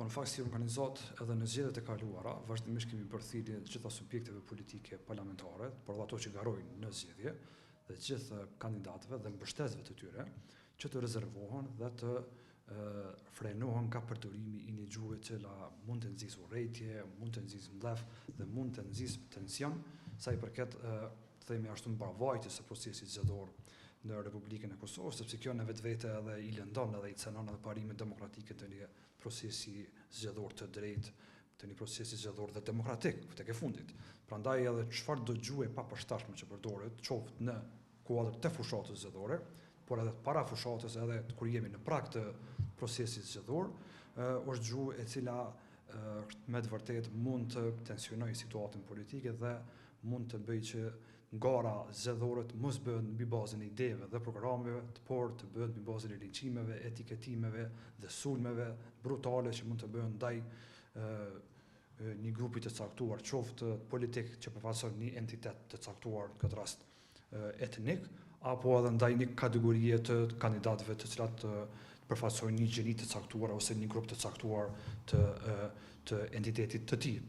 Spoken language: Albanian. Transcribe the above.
Po në fakt si organizat edhe në zgjedhjet e kaluara, vazhdimisht kemi bërë thirrje të gjitha subjekteve politike parlamentare, por edhe ato që garojnë në zgjedhje, dhe të gjithë kandidatëve dhe mbështetësve të tyre, që të rezervohen dhe të frenohen nga përdorimi i një gjuhë e cila mund të nxjisë urrëtie, mund të nxjisë mblef dhe mund të nxjisë tension, sa i përket themi ashtu mbarvajtjes së procesit zgjedhor në Republikën e Kosovës, sepse kjo në vetvete edhe i lëndon edhe i cënon edhe parimet demokratike të një procesi zgjedhor të drejtë, të një procesi zgjedhor dhe demokratik tek e fundit. Prandaj edhe çfarë do gjuhë e papërshtatshme që përdoret, qoftë në kuadër të fushatës zgjedhore, por edhe para fushatës edhe kur jemi në prag të procesit zgjedhor, është gjuhë e cila me të vërtetë mund të tensionojë situatën politike dhe mund të bëjë që gara zgjedhore të mos bëhen mbi bazën e ideve dhe programeve, por të bëhen mbi bazën e liçimeve, etiketimeve dhe sulmeve brutale që mund të bëhen ndaj një grupi të caktuar, qoftë politik që përfaqëson një entitet të caktuar, në këtë rast etnik, apo edhe ndaj një kategorie të kandidatëve të cilat përfaqësojnë një gjeni të caktuar ose një grup të caktuar të entitetit të tij.